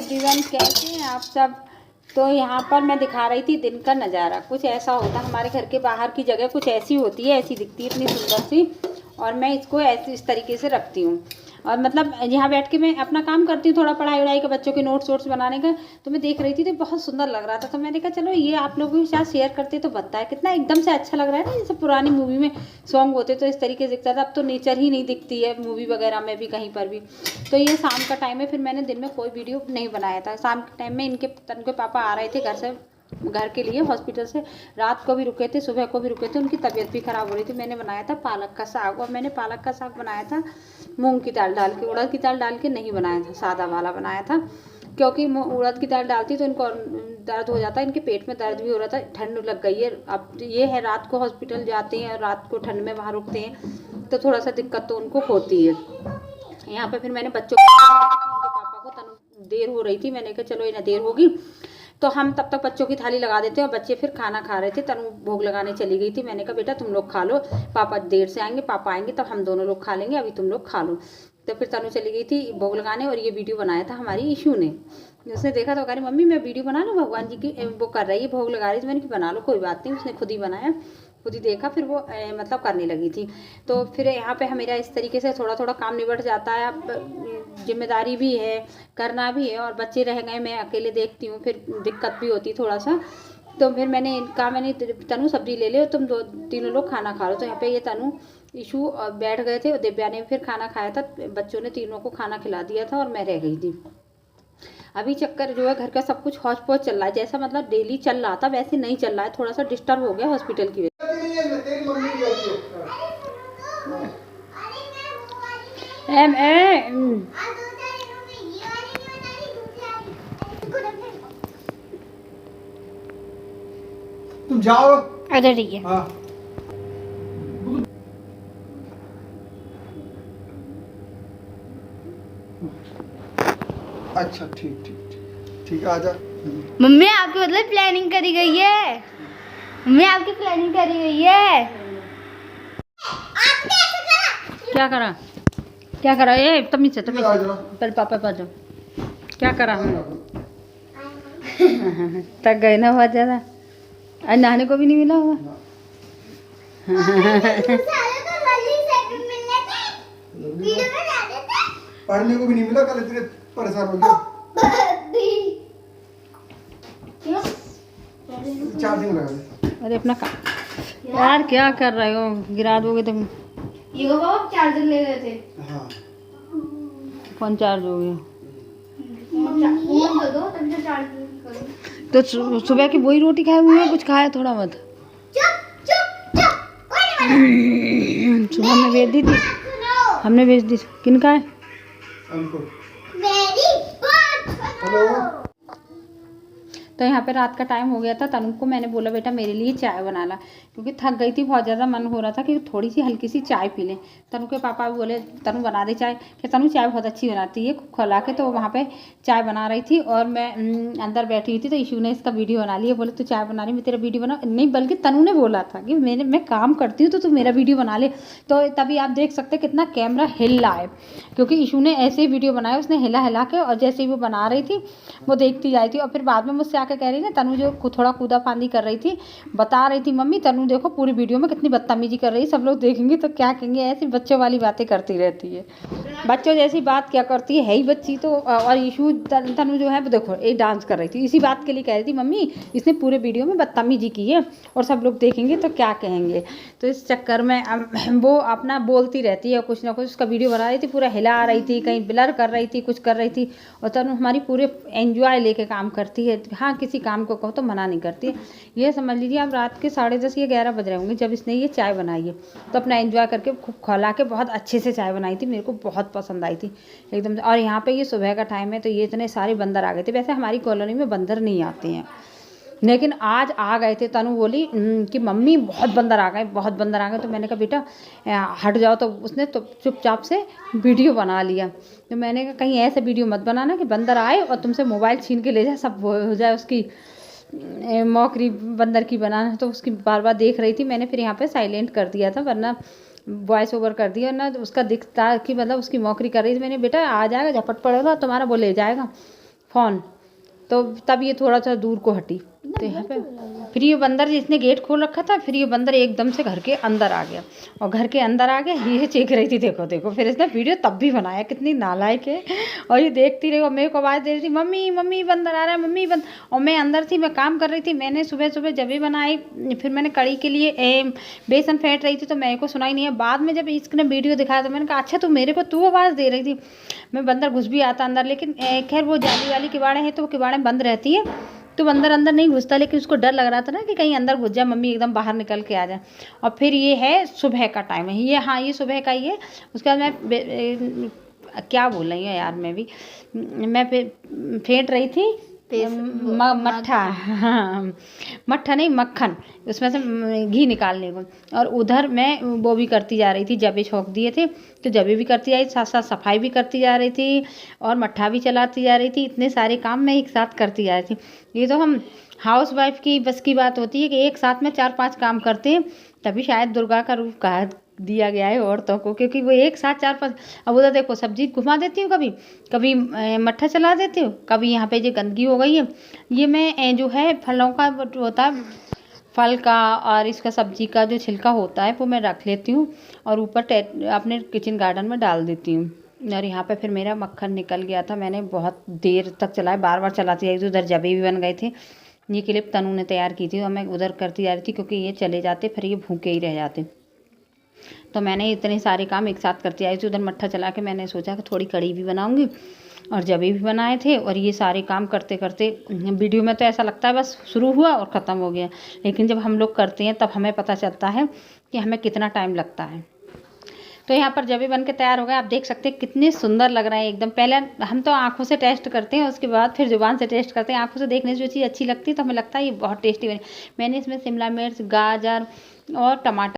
Everyone, कैसे हैं आप सब। तो यहाँ पर मैं दिखा रही थी दिन का नज़ारा। कुछ ऐसा होता है, हमारे घर के बाहर की जगह कुछ ऐसी होती है, ऐसी दिखती है इतनी सुंदर सी, और मैं इसको ऐसे इस तरीके से रखती हूँ। और मतलब यहाँ बैठ के मैं अपना काम करती हूँ, थोड़ा पढ़ाई वढ़ाई का, बच्चों के नोट्स वोट्स बनाने का। तो मैं देख रही थी तो बहुत सुंदर लग रहा था, तो मैंने कहा चलो ये आप लोगों के साथ शेयर करते तो बताया कितना एकदम से अच्छा लग रहा है ना। जैसे पुरानी मूवी में सॉन्ग होते तो इस तरीके से दिखता था, अब तो नेचर ही नहीं दिखती है मूवी वगैरह में भी कहीं पर भी। तो ये शाम का टाइम है, फिर मैंने दिन में कोई वीडियो नहीं बनाया था। शाम के टाइम में इनके पापा आ रहे थे घर के लिए हॉस्पिटल से, रात को भी रुके थे, सुबह को भी रुके थे, उनकी तबीयत भी ख़राब हो रही थी। मैंने बनाया था पालक का साग, और मैंने पालक का साग बनाया था मूंग की दाल डाल के, उड़द की दाल डाल के नहीं बनाया था, सादा वाला बनाया था। क्योंकि उड़द की दाल डालती तो इनको दर्द हो जाता है, इनके पेट में दर्द भी हो रहा था, ठंड लग गई है। अब ये है रात को हॉस्पिटल जाते हैं और रात को ठंड में वहाँ रुकते हैं, तो थोड़ा सा दिक्कत तो उनको होती है। यहाँ पे फिर मैंने बच्चों को, उनके पापा को तनु देर हो रही थी, मैंने कहा चलो इन्हें देर होगी तो हम तब तक बच्चों की थाली लगा देते हैं। और बच्चे फिर खाना खा रहे थे, तनु भोग लगाने चली गई थी। मैंने कहा बेटा तुम लोग खा लो, पापा देर से आएंगे, पापा आएंगे तब हम दोनों लोग खा लेंगे, अभी तुम लोग खा लो। तो फिर तनु चली गई थी भोग लगाने, और ये वीडियो बनाया था हमारी ईशू ने। उसने देखा तो कह रही मम्मी मैं वीडियो बना लूँ, भगवान जी की वो कर रही है, भोग लगा रही थी। मैंने कहा बना लो कोई बात नहीं। उसने खुद ही बनाया, खुद ही देखा, फिर वो मतलब करने लगी थी। तो फिर यहाँ पे मेरा इस तरीके से थोड़ा थोड़ा काम निबट जाता है। अब जिम्मेदारी भी है, करना भी है, और बच्चे रह गए, मैं अकेले देखती हूँ, फिर दिक्कत भी होती थोड़ा सा। तो फिर मैंने तनु सब्जी ले ले, तुम तीनों लोग खाना खा लो। तो यहाँ पे ये तनु ईशू बैठ गए थे, और दिव्या ने फिर खाना खाया था, बच्चों ने तीनों को खाना खिला दिया था, और मैं रह गई थी। अभी चक्कर जो है घर का सब कुछ हौच पौच चल रहा है, जैसा मतलब डेली चल रहा था वैसे नहीं चल रहा है, थोड़ा सा डिस्टर्ब हो गया हॉस्पिटल की वजह तुम जाओ। अरे ठीक है। हाँ। अच्छा ठीक ठीक ठीक ठीक, आजा। मम्मी आपकी मतलब प्लानिंग करी गई है, मम्मी आपकी प्लानिंग करी गई है। क्या करा ये तमीज से पहले पापा पास जाओ। क्या करा हमने तक गए ना बहुत ज़्यादा, आज नहाने को भी नहीं मिला हुआ। पढ़ने को भी नहीं मिला, कल इतने परेशान हो गया। 4 दिन लगा दे। अरे अपना काम यार, क्या कर रहे हो, गिरा दोगे तुम। ये को बाबा चार्जर ले गए थे। हाँ। फोन चार्ज हो गया फोन दो तब से चार्ज करो। तो सुबह की वही रोटी खाए हुए हैं, कुछ खाया थोड़ा मत। सुबह में भेज दी थी, हमने भेज दी। किनका है? हेलो। तो यहाँ पे रात का टाइम हो गया था, तनु को मैंने बोला बेटा मेरे लिए चाय बना ला, क्योंकि थक गई थी, बहुत ज़्यादा मन हो रहा था कि थोड़ी सी हल्की सी चाय पी लें। तनु के पापा भी बोले तनु बना दे चाय, कि तनु चाय बहुत अच्छी बनाती है खुला के। तो वहाँ पे चाय बना रही थी, और मैं अंदर बैठी हुई थी, तो ईशू ने इसका वीडियो बना लिया। बोले तू चाय बना रही, मैं तेरा वीडियो बना, नहीं बल्कि तनु ने बोला था कि मैं काम करती हूँ तो तू मेरा वीडियो बना ले। तो तभी आप देख सकते कितना कैमरा हिल रहा है, क्योंकि ईशू ने ऐसे ही वीडियो बनाया, उसने हिला के, और जैसे ही वो बना रही थी वो देखती जाती थी। और फिर बाद में मुझसे आकर कह रही ना, तनु जो थोड़ा कूदा फांदी कर रही थी, बता रही थी मम्मी तनु देखो पूरी वीडियो में कितनी बदतमीजी कर रही है, सब लोग देखेंगे तो क्या कहेंगे, ऐसी बच्चों वाली बातें करती रहती है। बच्चों जैसी बात क्या करती है ही बच्ची तो। और ईशू तनु जो है वो देखो एक डांस कर रही थी, इसी बात के लिए कह रही थी मम्मी इसने पूरे वीडियो में बदतमीजी की है और सब लोग देखेंगे तो क्या कहेंगे। तो इस चक्कर में वो अपना बोलती रहती है, कुछ ना कुछ। उसका वीडियो बना रही थी, पूरा हिला रही थी, कहीं ब्लर कर रही थी, कुछ कर रही थी। और तनु हमारी पूरे एंजॉय लेके काम करती है, हाँ किसी काम को कहो तो मना नहीं करती है। ये समझ लीजिए आप रात के 10:30 या 11 बज रहे होंगे जब इसने ये चाय बनाई है, तो अपना एंजॉय करके खूब खिला के बहुत अच्छे से चाय बनाई थी, मेरे को बहुत पसंद आई थी एकदम। और यहाँ पे ये सुबह का टाइम है, तो ये इतने सारे बंदर आ गए थे। वैसे हमारी कॉलोनी में बंदर नहीं आते हैं, लेकिन आज आ गए थे। तनु बोली कि मम्मी बहुत बंदर आ गए, बहुत बंदर आ गए। तो मैंने कहा बेटा हट जाओ। तो उसने तो चुपचाप से वीडियो बना लिया। तो मैंने कहा कहीं ऐसे वीडियो मत बनाना कि बंदर आए और तुमसे मोबाइल छीन के ले जाए, सब हो जाए उसकी मौकरी बंदर की बनाना। तो उसकी बार बार देख रही थी, मैंने फिर यहाँ पे साइलेंट कर दिया था, वरना वॉइस ओवर कर दिया ना, उसका दिखता कि मतलब उसकी मौकरी कर रही थी। मैंने बेटा आ जाएगा, झपट पड़ेगा तुम्हारा, वो ले जाएगा, फ़ोन, तो तब ये थोड़ा सा दूर को हटी। तो यहाँ पे फिर ये बंदर जिसने गेट खोल रखा था, फिर ये बंदर एकदम से घर के अंदर आ गया, और घर के अंदर आ गया, ये चीख रही थी देखो देखो। फिर इसने वीडियो तब भी बनाया, कितनी नालायक है। और ये देखती रही और मेरे को आवाज़ दे रही थी, मम्मी मम्मी बंदर आ रहा है, मम्मी बंद। और मैं अंदर थी, मैं काम कर रही थी। मैंने सुबह सुबह जब भी बनाई, फिर मैंने कड़ी के लिए बेसन फेंट रही थी, तो मेरे को सुनाई नहीं है। बाद में जब इसने वीडियो दिखाया तो मैंने कहा अच्छा तो मेरे को तू आवाज़ दे रही थी। मैं बंदर घुस भी आता अंदर, लेकिन खैर वो जाली वाली किवाड़े हैं तो वो किवाड़े बंद रहती है, तो बंदर अंदर नहीं घुसता। लेकिन उसको डर लग रहा था ना कि कहीं अंदर घुस जाए, मम्मी एकदम बाहर निकल के आ जाए। और फिर ये है सुबह का टाइम है ये, हाँ ये सुबह का ही है। उसके बाद मैं क्या बोल रही हूँ यार, मैं फिर फेंट रही थी मट्ठा, हाँ मट्ठा नहीं मक्खन, उसमें से घी निकालने को। और उधर मैं वो भी करती जा रही थी, जबे छोंक दिए थे तो जबे भी करती जा रही थी, साथ साथ सफाई भी करती जा रही थी और मट्ठा भी चलाती जा रही थी। इतने सारे काम मैं एक साथ करती जा रही थी। ये तो हम हाउस वाइफ की बस की बात होती है कि एक साथ में 4-5 काम करते हैं, तभी शायद दुर्गा का रूप कहा दिया गया है औरतों को, क्योंकि वो एक साथ 4-5। अब उधर देखो सब्जी घुमा देती हूँ, कभी कभी मट्ठा चला देती हूँ, कभी यहाँ पे जो गंदगी हो गई है ये मैं जो है फलों का होता है, फल का और इसका सब्जी का जो छिलका होता है वो मैं रख लेती हूँ और ऊपर अपने किचन गार्डन में डाल देती हूँ। और यहाँ पे फिर मेरा मक्खन निकल गया था, मैंने बहुत देर तक चलाया, बार बार चलाती आई थी। उधर जबे भी बन गए थे। ये क्लिप तनु ने तैयार की थी और मैं उधर करती जा रही थी, क्योंकि ये चले जाते फिर ये भूखे ही रह जाते। तो मैंने इतने सारे काम एक साथ करती आई थी। उधर मट्ठा चला के मैंने सोचा कि थोड़ी कड़ी भी बनाऊंगी और जबे भी बनाए थे। और ये सारे काम करते करते वीडियो में तो ऐसा लगता है बस शुरू हुआ और ख़त्म हो गया, लेकिन जब हम लोग करते हैं तब हमें पता चलता है कि हमें कितना टाइम लगता है। तो यहाँ पर जबे बन के तैयार हो गए, आप देख सकते हैं कितने सुंदर लग रहे हैं एकदम। पहले हम तो आँखों से टेस्ट करते हैं, उसके बाद फिर ज़ुबान से टेस्ट करते हैं। आँखों से देखने से जो चीज़ अच्छी लगती है तो हमें लगता है ये बहुत टेस्टी बनी। मैंने इसमें शिमला मिर्च, गाजर और टमाटर